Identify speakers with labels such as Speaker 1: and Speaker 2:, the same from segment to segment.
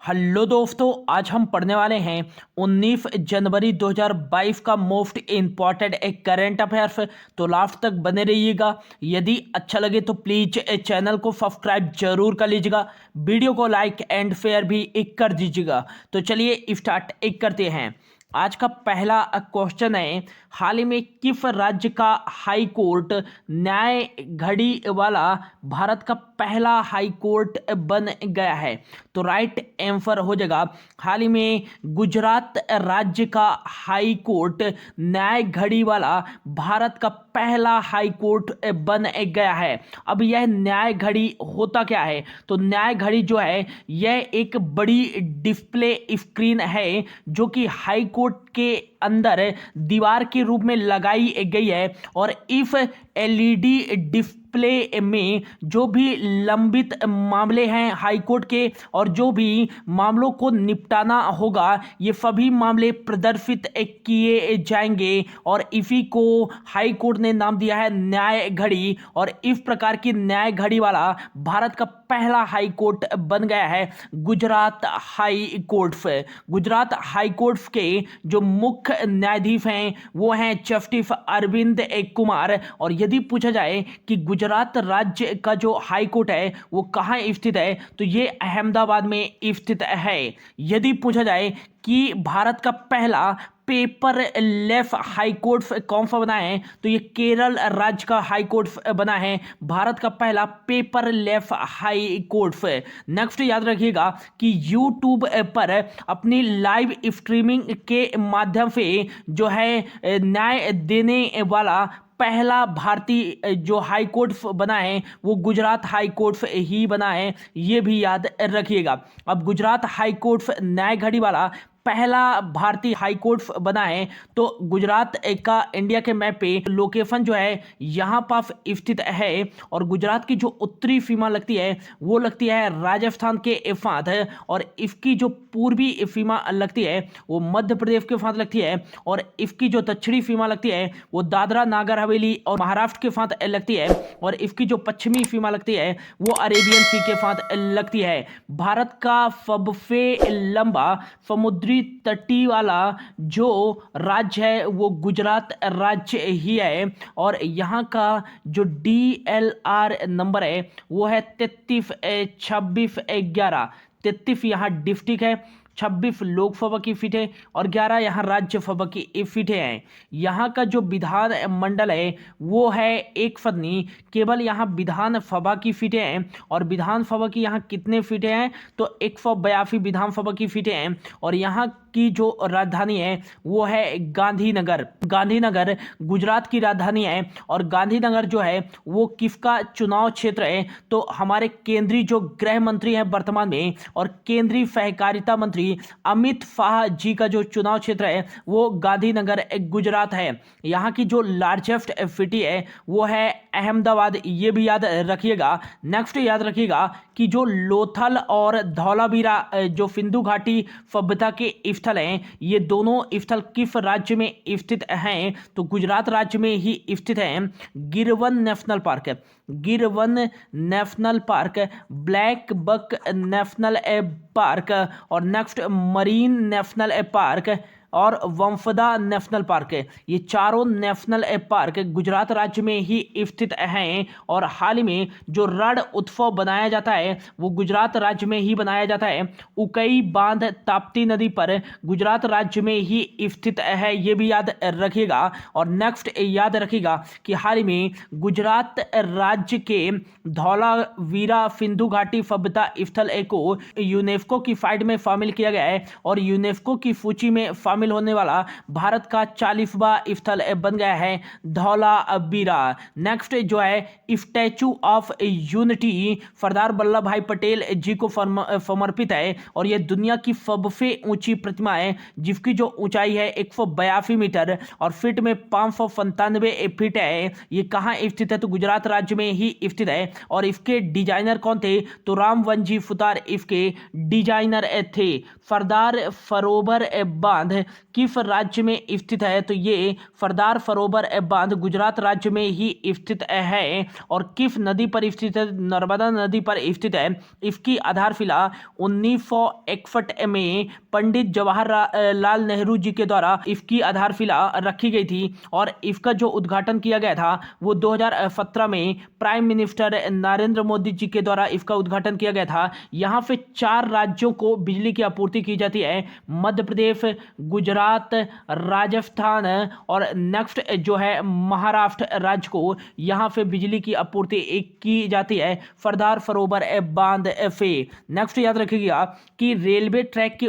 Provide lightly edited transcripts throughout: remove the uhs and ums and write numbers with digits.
Speaker 1: Hello दोस्तों, आज हम पढ़ने वाले हैं 19 जनवरी 2022 का मोस्ट इम्पॉर्टेंट एक करंट अफेयर्स। तो लास्ट तक बने रहिएगा। यदि अच्छा लगे तो प्लीज चैनल को सब्सक्राइब जरूर कर लीजिएगा, वीडियो को लाइक एंड शेयर भी एक कर दीजिएगा। तो चलिए स्टार्ट एक करते हैं। आज का पहला क्वेश्चन है, हाल ही में किस राज्य का हाई कोर्ट न्याय घड़ी वाला भारत का पहला हाई कोर्ट बन गया है? तो राइट आंसर हो जाएगा, हाल ही में गुजरात राज्य का हाई कोर्ट न्याय घड़ी वाला भारत का पहला हाई कोर्ट बन गया है। अब यह न्याय घड़ी होता क्या है? तो न्याय घड़ी जो है यह एक बड़ी डिस्प्ले स्क्रीन है जो कि हाई कोर्ट के अंदर दीवार के रूप में लगाई गई है, और इस एलईडी डिस्प्ले में जो भी लंबित मामले हैं हाई कोर्ट के और जो भी मामलों को निपटाना होगा, ये सभी मामले प्रदर्शित किए जाएंगे, और इसी को हाई कोर्ट ने नाम दिया है न्याय घड़ी। और इस प्रकार की न्याय घड़ी वाला भारत का पहला हाई कोर्ट बन गया है गुजरात हाई कोर्ट से। गुजरात हाई कोर्ट के जो मुख्य न्यायाधीश हैं वो हैं जस्टिस अरविंद कुमार। और यदि पूछा जाए कि गुजरात राज्य का जो हाई कोर्ट है वो कहाँ स्थित है, तो ये अहमदाबाद में स्थित है। यदि पूछा जाए कि भारत का पहला पेपर लेस हाई कोर्ट कौन सा बना है, तो ये केरल राज्य का हाई कोर्ट बना है, भारत का पहला paper less high court. Next याद रखिएगा कि यूट्यूब पर अपनी लाइव स्ट्रीमिंग के माध्यम से जो है न्याय देने वाला पहला भारतीय जो हाई कोर्ट बना है वो गुजरात हाई कोर्ट ही बना है, ये भी याद रखिएगा। अब गुजरात हाई कोर्ट न्याय घड़ी वाला पहला भारतीय हाई कोर्ट बना है, तो गुजरात का इंडिया के मैप पे लोकेशन जो है यहाँ पास स्थित है। और गुजरात की जो उत्तरी सीमा लगती है वो लगती है राजस्थान के साथ, और इसकी जो पूर्वी सीमा लगती है वो मध्य प्रदेश के साथ लगती है, और इसकी जो दक्षिणी सीमा लगती है वो दादरा नागर हवेली और महाराष्ट्र के साथ लगती है, और इसकी जो पश्चिमी सीमा लगती है वो अरेबियन सी के साथ लगती है। भारत का सबसे लंबा समुद्री तटीय वाला जो राज्य है वो गुजरात राज्य ही है, और यहाँ का जो DLR नंबर है वो है 332611। 33 यहाँ डिस्ट्रिक्ट है, 26 लोकसभा की सीटें और 11 यहाँ राज्यसभा की सीटें हैं। यहाँ का जो विधान मंडल है वो है एक सदनी, केवल यहाँ विधानसभा की सीटें हैं। और विधानसभा की यहाँ कितने सीटें हैं, तो 182 विधानसभा की सीटें हैं। और यहाँ की जो राजधानी है वो है गांधीनगर। गांधीनगर गुजरात की राजधानी है, और गांधीनगर जो है वो किसका चुनाव क्षेत्र है, तो हमारे केंद्रीय जो गृह मंत्री हैं वर्तमान में और केंद्रीय सहकारिता मंत्री अमित शाह जी का जो चुनाव क्षेत्र है वो गांधीनगर गुजरात है। यहाँ की जो लार्जेस्ट सिटी है वो है अहमदाबाद, ये भी याद रखिएगा। नेक्स्ट याद रखिएगा कि जो लोथल और धौलावीरा जो सिंधु घाटी सभ्यता के स्थल हैं, ये दोनों स्थल किस राज्य में स्थित हैं, तो गुजरात राज्य में ही स्थित हैं। Girvan national park, Girvan national park, black buck national park, और नेक्स्ट मरीन नेशनल पार्क और वंफदा नेशनल पार्क है। ये चारों नेशनल पार्क गुजरात राज्य में ही स्थित हैं। और हाल ही में जो रण उत्सव बनाया जाता है वो गुजरात राज्य में ही बनाया जाता है। उकई बांध ताप्ती नदी पर गुजरात राज्य में ही स्थित है, ये भी याद रखिएगा। और नेक्स्ट याद रखिएगा कि हाल ही में गुजरात राज्य के धौलावीरा सिंधु घाटी सभ्यता स्थल को यूनेस्को की साइट में शामिल किया गया है, और यूनेस्को की सूची में होने वाला भारत का 40वां स्थल बन गया है धौलावीरा। नेक्स्ट जो है statue of unity Sardar Vallabh भाई पटेल जी को समर्पित है, और यह दुनिया की सबसे ऊंची प्रतिमा है जिसकी जो ऊंचाई है 182 मीटर और फीट में 597 फीट है। ये कहाँ स्थित है, तो गुजरात राज्य में ही स्थित है। और इसके डिजाइनर कौन थे, तो रामवनजी सुतार इसके डिजाइनर थे। सरदार सरोवर बांध किस राज्य में स्थित है? तो ये सरदार सरोवर बांध गुजरात राज्य में ही स्थित है। और किस नदी पर स्थित है? नर्मदा नदी पर स्थित है। इसकी आधारशिला 1961 में पंडित जवाहरलाल नेहरू जी के द्वारा इसकी आधारशिला रखी गई थी। और इसका जो उद्घाटन किया गया था वो 2017 में प्राइम मिनिस्टर नरेंद्र मोदी जी के द्वारा इसका उद्घाटन किया गया था। यहाँ पे 4 राज्यों को बिजली की आपूर्ति की जाती है, मध्य प्रदेश, गुजरात, राजस्थान और नेक्स्ट जो है महाराष्ट्र राज्य को यहाँ पे बिजली की आपूर्ति की जाती है सरदार सरोवर बांध से। नेक्स्ट याद रखिएगा कि रेलवे ट्रैक के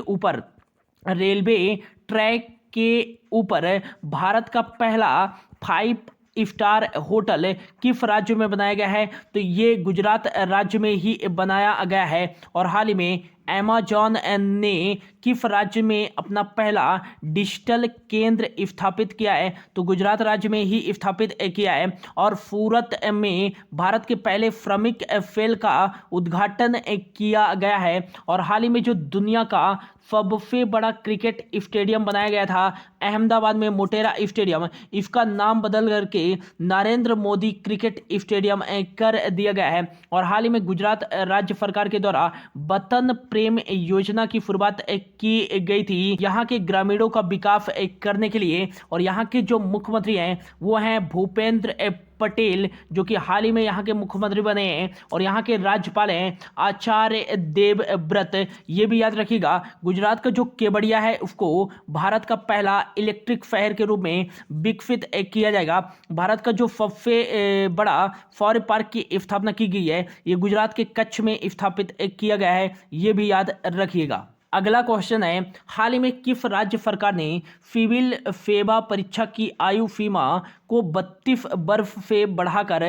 Speaker 1: ऊपर भारत का पहला 5 स्टार होटल किस राज्य में बनाया गया है? तो ये गुजरात राज्य में ही बनाया गया है। और हाल ही में अमेजॉन ने किस राज्य में अपना पहला डिजिटल केंद्र स्थापित किया है? तो गुजरात राज्य में ही स्थापित किया है। और सूरत में भारत के पहले श्रमिक फेल का उद्घाटन किया गया है। और हाल ही में जो दुनिया का सबसे बड़ा क्रिकेट स्टेडियम बनाया गया था अहमदाबाद में, मोटेरा स्टेडियम, इसका नाम बदल करके नरेंद्र मोदी क्रिकेट स्टेडियम कर दिया गया है। और हाल ही में गुजरात राज्य सरकार के द्वारा वतन प्रेम योजना की शुरुआत की गई थी यहाँ के ग्रामीणों का विकास करने के लिए। और यहाँ के जो मुख्यमंत्री हैं वो हैं भूपेंद्र पटेल, जो कि हाल ही में यहाँ के मुख्यमंत्री बने हैं। और यहाँ के राज्यपाल हैं आचार्य देवव्रत। ये भी याद रखिएगा गुजरात का जो केवड़िया है उसको भारत का पहला इलेक्ट्रिक शहर के रूप में विकसित किया जाएगा। भारत का जो सबसे बड़ा सौर पार्क की स्थापना की गई है ये गुजरात के कच्छ में स्थापित किया गया है, ये भी याद रखिएगा। अगला क्वेश्चन है, हाल ही में किस राज्य सरकार ने सिविल सेवा परीक्षा की आयु सीमा को 32 वर्ष से बढ़ाकर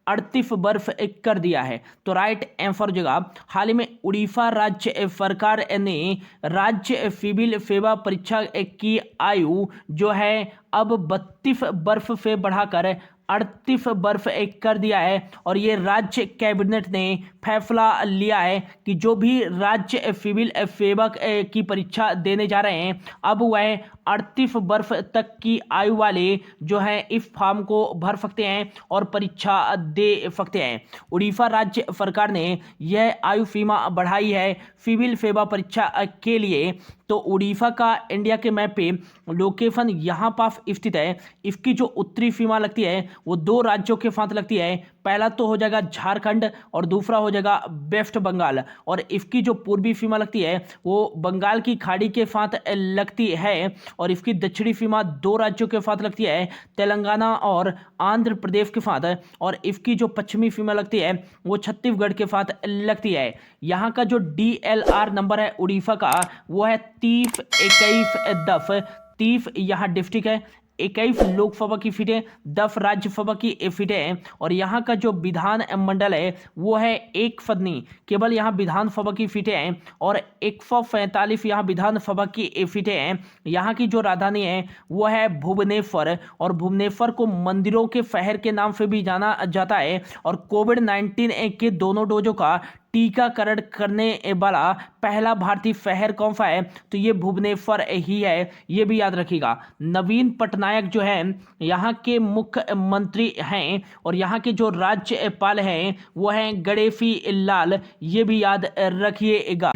Speaker 1: 38 वर्ष कर दिया है? तो राइट आंसर हो जाएगा हाल ही में उड़ीसा राज्य सरकार ने राज्य सिविल सेवा परीक्षा की आयु जो है अब 32 वर्ष से बढ़ाकर 38 वर्ष कर दिया है। और ये राज्य कैबिनेट ने फैसला लिया है कि जो भी राज्य सिविल सेवा की परीक्षा देने जा रहे हैं अब वह 38 वर्ष तक की आयु वाले जो है इस फॉर्म को भर सकते हैं और परीक्षा दे सकते हैं। उड़ीसा राज्य सरकार ने यह आयु सीमा बढ़ाई है सिविल सेवा परीक्षा के लिए। तो उड़ीसा का इंडिया के मैप पे लोकेशन यहाँ पास स्थित है। इसकी जो उत्तरी सीमा लगती है वो 2 राज्यों के साथ लगती है, पहला तो हो जाएगा झारखंड और दूसरा हो जाएगा वेस्ट बंगाल। और इसकी जो पूर्वी सीमा लगती है वो बंगाल की खाड़ी के साथ लगती है। और इसकी दक्षिणी सीमा 2 राज्यों के साथ लगती है, तेलंगाना और आंध्र प्रदेश के साथ। और इसकी जो पश्चिमी सीमा लगती है वो छत्तीसगढ़ के साथ लगती है। यहाँ का जो DLR नंबर है उड़ीसा का वो है 30 21 10। 30 यहाँ डिस्ट्रिक्ट है, 21 लोकसभा की सीटें, 10 राज्यसभा की सीटें हैं। और यहाँ का जो विधान मंडल है वो है 1 सदनी, केवल यहाँ विधानसभा की सीटें हैं। और 145 यहाँ विधानसभा की सीटें हैं। यहाँ की जो राजधानी है वो है भुवनेश्वर। और भुवनेश्वर को मंदिरों के शहर के नाम से भी जाना जाता है। और कोविड-19 के दोनों डोजों का टीकाकरण करने वाला पहला भारतीय शहर कौन सा है? तो ये भुवनेश्वर ही है, ये भी याद रखिएगा। नवीन पटनायक जो है यहाँ के मुख्यमंत्री हैं। और यहाँ के जो राज्यपाल हैं वो हैं गणेशी लाल, ये भी याद रखिएगा।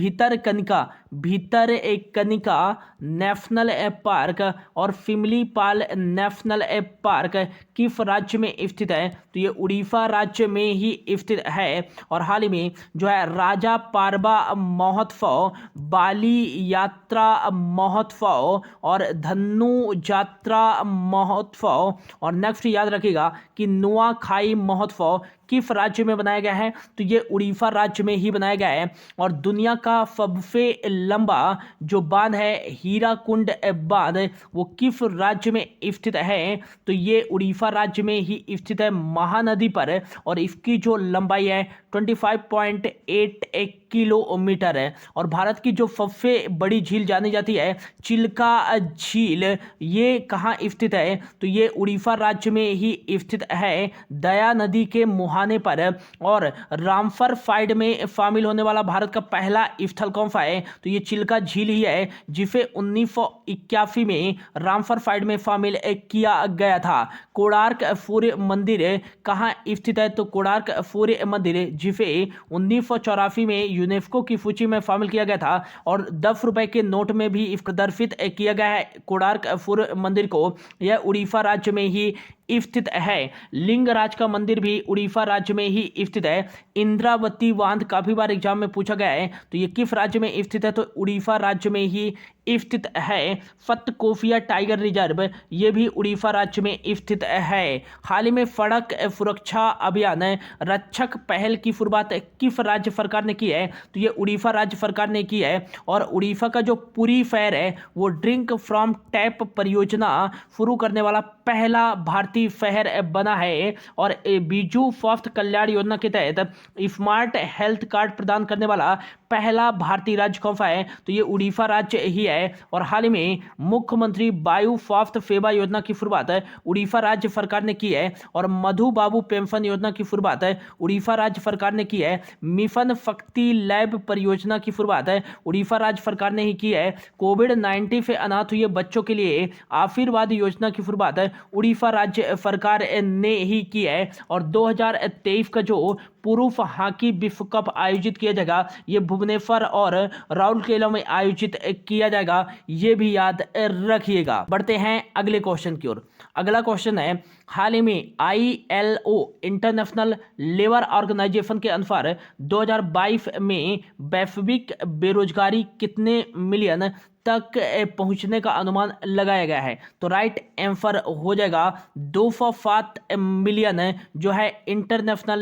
Speaker 1: भितरकनिका नेशनल पार्क और सिमलीपाल नेशनल पार्क किस राज्य में स्थित है? तो ये उड़ीसा राज्य में ही स्थित है। और हाल ही में जो है राजा पारबा महोत्सव, बाली यात्रा महोत्सव और धन्नु यात्रा महोत्सव और नेक्स्ट याद रखिएगा कि नुआखाई महोत्सव किस राज्य में बनाया गया है? तो ये उड़ीसा राज्य में ही बनाया गया है। और दुनिया का सबसे लंबा जो बांध है हीराकुंड बांध वो किस राज्य में स्थित है? तो ये उड़ीसा राज्य में ही स्थित है, महानदी पर। और इसकी जो लंबाई है 25.8 किलोमीटर है। और भारत की जो सबसे बड़ी झील जानी जाती है चिल्का झील, ये कहाँ स्थित है? तो ये उड़ीसा राज्य में ही स्थित है, दया नदी के मुहाने पर। और रामसर साइट में शामिल होने वाला भारत का पहला स्थल कौन सा है? तो ये चिल्का झील ही है, जिसे 1981 में रामसर साइट में शामिल किया गया था। कोणार्क सूर्य मंदिर कहाँ स्थित है? तो कोणार्क सूर्य मंदिर, जिसे 1984 में यूनेस्को की सूची में शामिल किया गया था और 10 रुपए के नोट में भी प्रदर्शित किया गया है कोणार्क सूर्य मंदिर को। यह उड़ीसा राज्य में ही स्थित है। लिंगराज का मंदिर भी उड़ीसा राज्य में ही स्थित है। इंद्रावती बांध काफी बार एग्जाम में पूछा गया है, तो ये किस राज्य में स्थित है? तो उड़ीसा राज्य में ही स्थित है। सतकोफिया टाइगर रिजर्व, ये भी उड़ीसा राज्य में स्थित है। हाल ही में सड़क सुरक्षा अभियान रक्षक पहल की शुरुआत किस राज्य सरकार ने की है? तो ये उड़ीसा राज्य सरकार ने की है। और उड़ीसा का जो पुरी शहर है वो ड्रिंक फ्रॉम टैप परियोजना शुरू करने वाला पहला भारतीय शहर बना है। और बीजू स्वास्थ्य कल्याण योजना के तहत स्मार्ट हेल्थ कार्ड प्रदान करने वाला पहला भारतीय राज्य कौन सा है? तो ये उड़ीसा राज्य ही है। और हाल ही में मुख्यमंत्री वायु स्वास्थ्य सेवा योजना की शुरुआत उड़ीसा राज्य सरकार ने की है। और मधु बाबू पेंशन योजना की शुरुआत उड़ीसा राज्य सरकार ने की है। मिशन शक्ति लैब परियोजना की शुरुआत उड़ीसा राज्य सरकार ने ही की है। कोविड-19 से अनाथ हुए बच्चों के लिए आशीर्वाद योजना की शुरुआत उड़ीसा राज्य सरकार ने ही की है। और 2023 का जो पुरुष हॉकी विश्व कप आयोजित किया जाएगा, ये भुवनेश्वर और राउरकेला में आयोजित किया जाएगा, ये भी याद रखिएगा। बढ़ते हैं अगले क्वेश्चन की ओर। अगला क्वेश्चन है, हाल ही में ILO इंटरनेशनल लेबर ऑर्गेनाइजेशन के अनुसार 2022 में वैश्विक बेरोजगारी कितने मिलियन तक पहुंचने का अनुमान लगाया गया है? तो राइट आंसर हो जाएगा 207 मिलियन, जो है इंटरनेशनल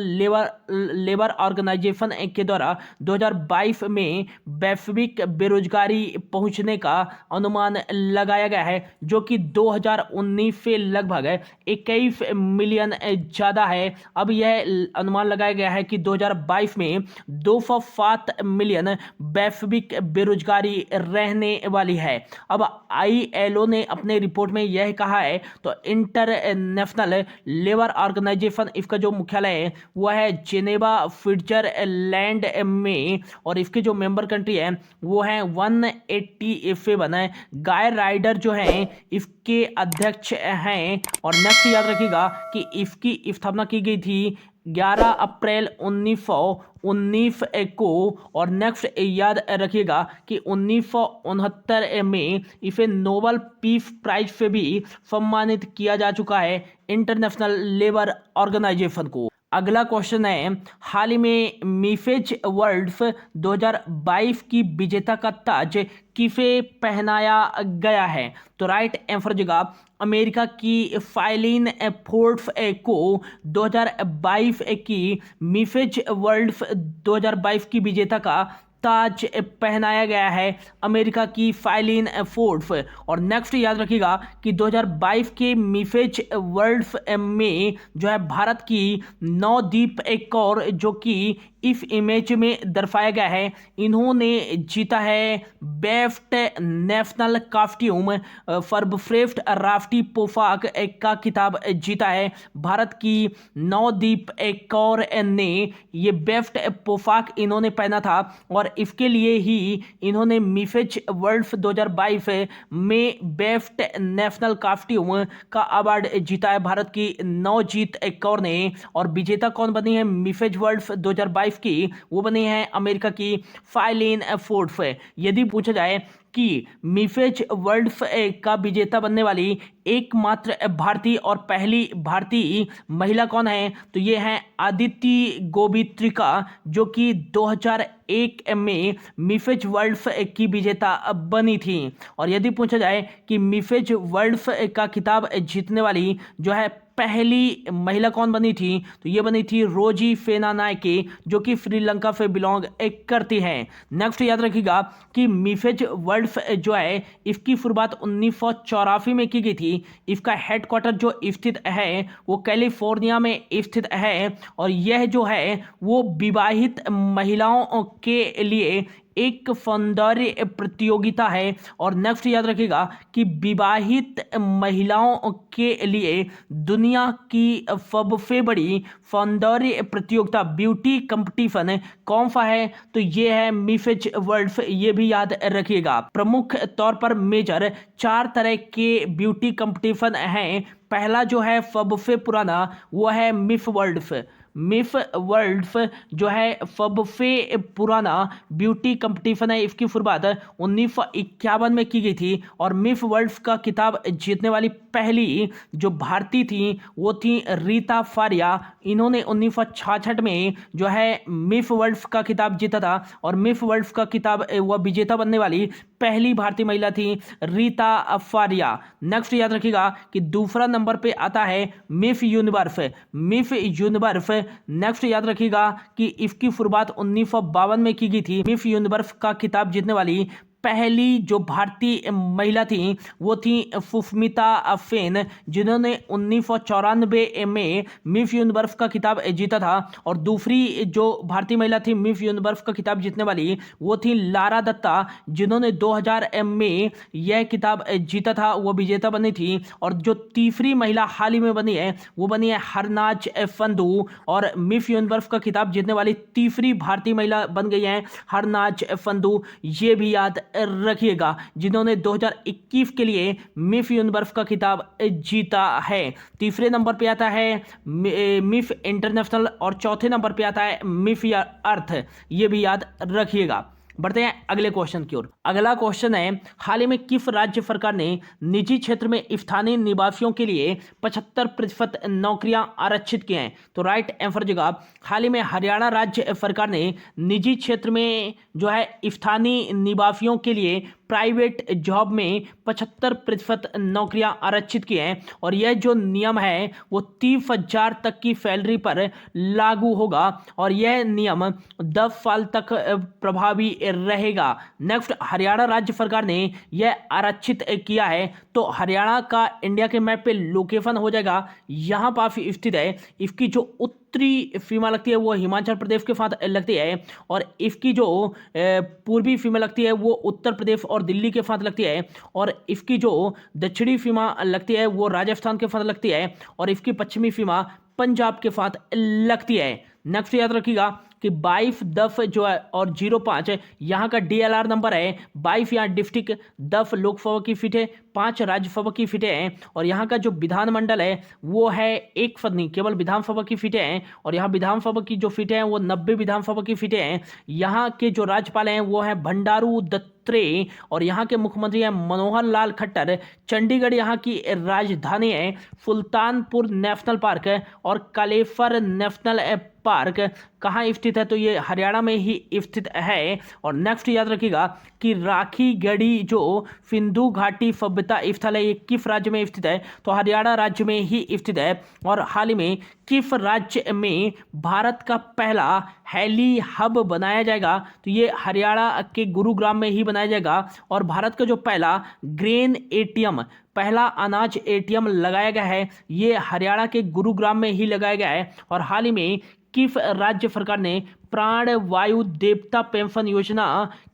Speaker 1: लेबर ऑर्गेनाइजेशन के द्वारा 2022 में वैश्विक बेरोजगारी पहुंचने का अनुमान लगाया गया है, जो कि 2019 से लगभग 21 मिलियन ज़्यादा है। अब यह अनुमान लगाया गया है कि 2022 में 207 मिलियन वैश्विक बेरोजगारी रहने वाली है। अब ILO ने अपने रिपोर्ट में यह कहा है, तो इंटरनेशनल लेबर ऑर्गेनाइजेशन, इसका जो मुख्यालय है वह है जेनेवा स्विट्जरलैंड में। और इसके जो मेंबर कंट्री है वो है 187 है। गाय राइडर जो है इसके अध्यक्ष हैं। और नेक्स्ट याद रखिएगा कि इसकी स्थापना की गई थी 11 अप्रैल 1919 को। और नेक्स्ट याद रखिएगा कि 1969 में इसे नोबेल पीस प्राइज से भी सम्मानित किया जा चुका है इंटरनेशनल लेबर ऑर्गेनाइजेशन को। अगला क्वेश्चन है, हाल ही में मिसेज वर्ल्ड 2022 की विजेता का ताज किसे पहनाया गया है? तो राइट आंसर जगह अमेरिका की फाइलिन फोर्ड्स को 2022 की मिसेज वर्ल्ड 2022 की विजेता का ताज पहनाया गया है अमेरिका की फाइलिन फोर्ड्स। और नेक्स्ट याद रखिएगा कि 2022 के मिसेज वर्ल्ड में जो है भारत की नवदीप कौर, जो कि इस इमेज में दर्शाया गया है, इन्होंने जीता है बेस्ट नेशनल कॉस्ट्यूम सर्वश्रेष्ठ राष्ट्रीय पोशाक का खिताब जीता है। भारत की नवदीप कौर ने ये बेस्ट पोशाक इन्होंने पहना था और इसके लिए ही इन्होंने मिसेज वर्ल्ड 2022 में बेस्ट नेशनल कॉस्ट्यूम का अवार्ड जीता है भारत की नवजीत कौर ने। और विजेता कौन बनी है मिसेज वर्ल्ड 2022 की? वो बनी है अमेरिका की फाइलिन फोर्ड्स। यदि पूछा जाए कि मिसेज वर्ल्ड का विजेता बनने वाली एकमात्र भारतीय और पहली भारतीय महिला कौन है? तो ये हैं अदिति गोवित्रिका, जो कि 2001 में मिसेज वर्ल्ड की विजेता बनी थी। और यदि पूछा जाए कि मिसेज वर्ल्ड का खिताब जीतने वाली जो है पहली महिला कौन बनी थी? तो ये बनी थी रोजी सेनानायके, जो कि श्रीलंका से बिलोंग करती हैं। नेक्स्ट याद रखिएगा कि मिसेज वर्ल्ड वर्ल्ड जो है इसकी शुरुआत 1984 में की गई थी। इसका हेडक्वार्टर जो स्थित है वो कैलिफोर्निया में स्थित है और यह जो है वो विवाहित महिलाओं के लिए एक सौंदर्य प्रतियोगिता है। और नेक्स्ट याद रखिएगा कि विवाहित महिलाओं के लिए दुनिया की सबसे बड़ी सौंदर्य प्रतियोगिता ब्यूटी कंपटीशन कौन सा है, तो ये है मिसेज वर्ल्ड। ये भी याद रखिएगा। प्रमुख तौर पर मेजर 4 तरह के ब्यूटी कंपटीशन हैं। पहला जो है सबसे पुराना वो है मिस वर्ल्ड। मिस वर्ल्ड जो है सबसे पुराना ब्यूटी कंपटीशन है। इसकी शुरुआत 1951 में की गई थी और मिस वर्ल्ड का खिताब जीतने वाली पहली जो भारतीय थी वो थी रीता फारिया। इन्होंने 1966 में जो है मिस वर्ल्ड का खिताब जीता था और मिस वर्ल्ड का खिताब वह विजेता बनने वाली पहली भारतीय महिला थी रीता फारिया। नेक्स्ट याद रखिएगा कि दूसरा नंबर पे आता है miss universe. Miss universe next याद रखिएगा कि इसकी शुरुआत 1952 में की गई थी। मिस यूनिवर्स का खिताब जीतने वाली पहली जो भारतीय महिला थी वो थी सुष्मिता सेन, जिन्होंने 1994 में मिस यूनिवर्स का खिताब जीता था। और दूसरी जो भारतीय महिला थी मिस यूनिवर्स का खिताब जीतने वाली वो थी लारा दत्ता, जिन्होंने 2000 में यह खिताब जीता था, वो विजेता बनी थी। और जो तीसरी महिला हाल ही में बनी है वो बनी है हरनाज संधू और मिस यूनिवर्स का खिताब जीतने वाली तीसरी भारतीय महिला बन गई है हरनाज संधू। ये भी याद रखिएगा, जिन्होंने 2021 के लिए मिस यूनिवर्स का खिताब जीता है। तीसरे नंबर पे आता है मिस इंटरनेशनल और चौथे नंबर पे आता है मिस अर्थ। ये भी याद रखिएगा। बढ़ते हैं अगले क्वेश्चन की ओर। अगला क्वेश्चन है, हाल ही में किस राज्य सरकार ने निजी क्षेत्र में स्थानीय निवासियों के लिए 75% नौकरियां आरक्षित की हैं, तो राइट आंसर जवाब हाल ही में हरियाणा राज्य सरकार ने निजी क्षेत्र में जो है स्थानीय निवासियों के लिए प्राइवेट जॉब में 75% नौकरियां आरक्षित की हैं। और यह जो नियम है वो 30,000 तक की सैलरी पर लागू होगा और यह नियम 10 साल तक प्रभावी रहेगा। नेक्स्ट, हरियाणा राज्य सरकार ने यह आरक्षित किया है, तो हरियाणा का इंडिया के मैप पे लोकेशन हो जाएगा यहाँ पास स्थित है। इसकी जो उत्तरी सीमा लगती है वो हिमाचल प्रदेश के साथ लगती है और इसकी जो पूर्वी सीमा लगती है वो उत्तर प्रदेश और दिल्ली के साथ लगती है और इसकी जो दक्षिणी सीमा लगती है वो राजस्थान के साथ लगती है और इसकी पश्चिमी सीमा पंजाब के साथ लगती है। नेक्स्ट याद रखिएगा कि 22 10 जो है और 05 यहाँ का DLR नंबर है। 22 यहाँ डिस्ट्रिक्ट, 10 लोकसभा की सीटें, 5 राज्यसभा की सीटें हैं और यहाँ का जो विधानमंडल है वो है एक सदनी, केवल विधानसभा की सीटें हैं और यहाँ विधानसभा की जो सीटें हैं वो 90 विधानसभा की सीटें हैं। यहाँ के जो राज्यपाल हैं वो हैं बंडारू दत्तात्रेय और यहाँ के मुख्यमंत्री हैं मनोहर लाल खट्टर। चंडीगढ़ यहाँ की राजधानी है। सुल्तानपुर नेशनल पार्क और कालेश्वर नेशनल पार्क कहाँ स्थित है, तो ये हरियाणा में ही स्थित है। और नेक्स्ट याद रखिएगा कि राखी गढ़ी जो सिंधु घाटी सभ्यता स्थल है ये किस राज्य में स्थित है, तो हरियाणा राज्य में ही स्थित है। और हाल ही में किस राज्य में भारत का पहला हेली हब बनाया जाएगा, तो ये हरियाणा के गुरुग्राम में ही बनाया जाएगा। और भारत का जो पहला ग्रेन एटीएम, पहला अनाज एटीएम लगाया गया है ये हरियाणा के गुरुग्राम में ही लगाया गया है। और हाल ही में किस राज्य सरकार ने प्राण वायु देवता पेंशन योजना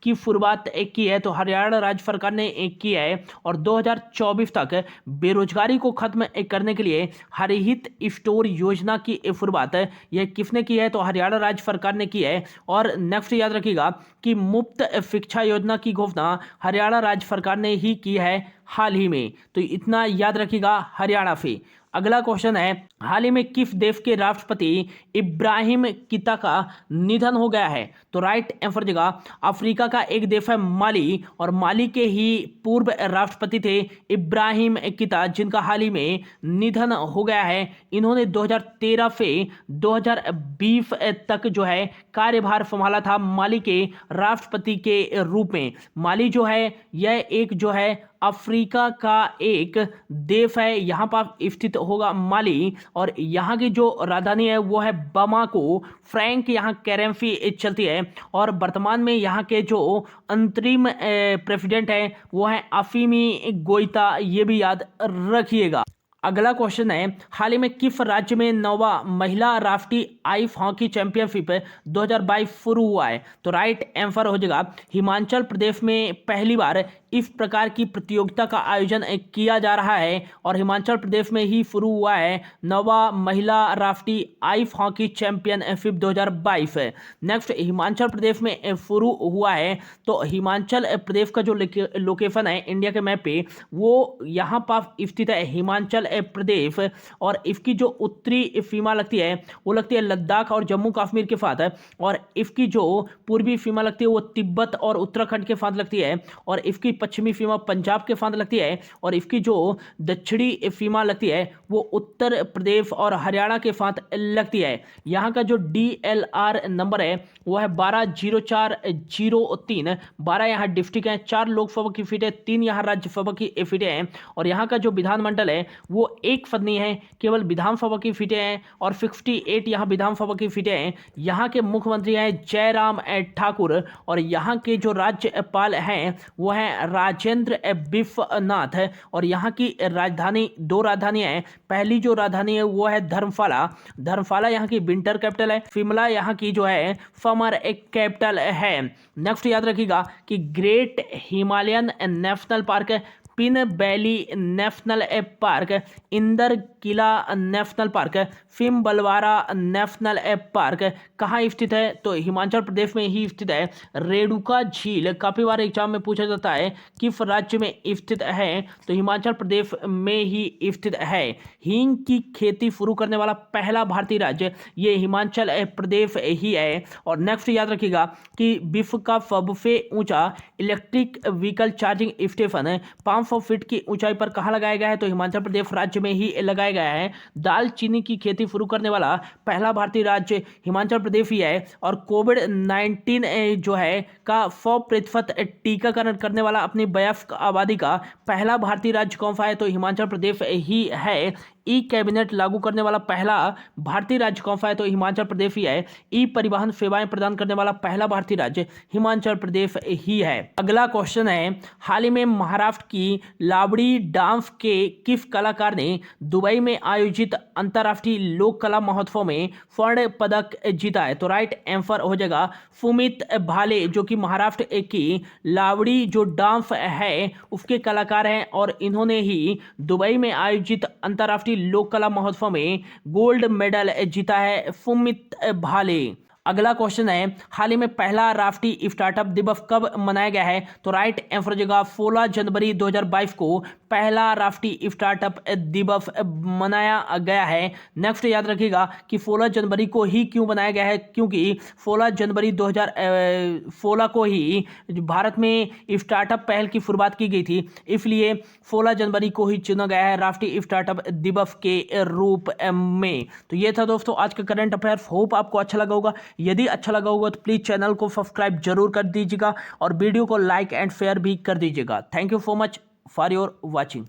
Speaker 1: की शुरुआत की है, तो हरियाणा राज्य सरकार ने की है। और 2024 तक बेरोजगारी को खत्म करने के लिए हरित स्टोर योजना की शुरुआत यह किसने की है, तो हरियाणा राज्य सरकार ने की है। और नेक्स्ट याद रखिएगा कि मुफ्त शिक्षा योजना की घोषणा हरियाणा राज्य सरकार ने ही की है हाल ही में, तो इतना याद रखिएगा हरियाणा से। अगला क्वेश्चन है, हाल ही में किस देश के राष्ट्रपति इब्राहिम किता का निधन हो गया है, तो राइट आंसर जगह अफ्रीका का एक देश है माली और माली के ही पूर्व राष्ट्रपति थे इब्राहिम किता, जिनका हाल ही में निधन हो गया है। इन्होंने 2013 से 2020 तक जो है कार्यभार संभाला था माली के राष्ट्रपति के रूप में। माली जो है यह एक जो है अफ्रीका का एक देश है, यहाँ पर स्थित होगा माली, और यहाँ की जो राजधानी है वो है बामाको। फ्रैंक यहाँ करेंसी चलती है, और वर्तमान में यहाँ के जो अंतरिम प्रेसिडेंट है वो है अफीमी गोइता, ये भी याद रखिएगा। अगला क्वेश्चन है, हाल ही में किस राज्य में 9वां महिला राष्ट्रीय आइस हॉकी चैंपियनशिप 2022 शुरू हुआ है? तो राइट आंसर हो जाएगा हिमाचल प्रदेश में पहली बार इस प्रकार की प्रतियोगिता का आयोजन किया जा रहा है, और हिमाचल प्रदेश में ही शुरू हुआ है 9वां महिला राष्ट्रीय ice hockey championship 2022। Next, Himachal Pradesh में शुरू हुआ है, तो हिमाचल प्रदेश का जो लोकेशन है इंडिया के मैप पे वो यहाँ पर स्थित है हिमाचल प्रदेश, और इसकी जो उत्तरी सीमा लगती है वो लगती है लद्दाख और जम्मू कश्मीर के साथ, और इसकी जो पूर्वी सीमा लगती है वो तिब्बत और उत्तराखंड के साथ लगती है, और इसकी पश्चिमी सीमा पंजाब के साथ लगती है, और इसकी जो दक्षिणी सीमा लगती है वो उत्तर प्रदेश और हरियाणा के साथ लगती है। यहाँ का जो DLR नंबर है वो है 120403। 12 यहाँ डिस्ट्रिक्ट है, 4 लोकसभा की सीटें, 3 यहाँ राज्यसभा की सीटें हैं, और यहाँ का जो विधानमंडल है वो एक सदनी है, केवल विधानसभा की सीटें हैं, और 68 यहाँ विधानसभा की सीटें हैं। यहाँ के मुख्यमंत्री हैं जयराम ठाकुर, और यहाँ के जो राज्यपाल हैं वो हैं राजेंद्र विश्वनाथ, और यहाँ की राजधानी, 2 राजधानियां हैं। पहली जो राजधानी है वो है धर्मशाला। धर्मशाला यहाँ की विंटर कैपिटल है। शिमला यहाँ की जो है समर एक कैपिटल है। नेक्स्ट याद रखिएगा कि great Himalayan national park, pin valley national park, Inder Kila national park, Simbalbara national park कहाँ स्थित है? तो हिमाचल प्रदेश में ही स्थित है। रेणुका झील काफी बार एग्जाम में पूछा जाता है किस राज्य में स्थित है, तो हिमाचल प्रदेश में ही स्थित है। हींग की खेती शुरू करने वाला पहला भारतीय राज्य ये हिमाचल प्रदेश ही है। और नेक्स्ट याद रखिएगा कि विश्व का सबसे ऊंचा electric vehicle charging station 500 feet की ऊंचाई पर कहाँ लगाया गया है? तो हिमाचल प्रदेश राज्य में ही लगाया गया है। दालचीनी की खेती शुरू करने वाला पहला भारतीय राज्य हिमाचल प्रदेश ही है। और कोविड-19 जो है का 100% टीकाकरण करने वाला अपनी वयस्क आबादी का पहला भारतीय राज्य कौन सा है? तो हिमाचल प्रदेश ही है। ई कैबिनेट लागू करने वाला पहला भारतीय राज्य कौन सा है? तो हिमाचल प्रदेश ही है। ई परिवहन सेवाएं प्रदान करने वाला पहला भारतीय राज्य हिमाचल प्रदेश ही है। अगला क्वेश्चन है, हाल ही में महाराष्ट्र की लावड़ी डांस के किस कलाकार ने दुबई में आयोजित अंतर्राष्ट्रीय लोक कला महोत्सव में स्वर्ण पदक जीता है? तो राइट आंसर हो जाएगा सुमित भाले, जो कि महाराष्ट्र की लावड़ी जो डांस है उसके कलाकार हैं, और इन्होंने ही दुबई में आयोजित अंतर्राष्ट्रीय लोक कला महोत्सव में गोल्ड मेडल जीता है सुमित भाले। अगला क्वेश्चन है, हाल ही में पहला राष्ट्रीय स्टार्टअप दिवस कब मनाया गया है? तो राइट आंसर हो जाएगा 16 जनवरी 2022 को पहला राष्ट्रीय स्टार्टअप दिवस मनाया गया है। नेक्स्ट याद रखिएगा कि 16 जनवरी को ही क्यों बनाया गया है, क्योंकि 16 जनवरी 2016 को ही भारत में स्टार्टअप पहल की शुरुआत की गई थी, इसलिए 16 जनवरी को ही चुना गया है राष्ट्रीय स्टार्टअप दिवस के रूप में। तो ये था दोस्तों आज का करंट अफेयर्स। होप आपको अच्छा लगा होगा। यदि अच्छा लगा होगा तो प्लीज़ चैनल को सब्सक्राइब जरूर कर दीजिएगा, और वीडियो को लाइक एंड शेयर भी कर दीजिएगा। Thank you so much for your watching.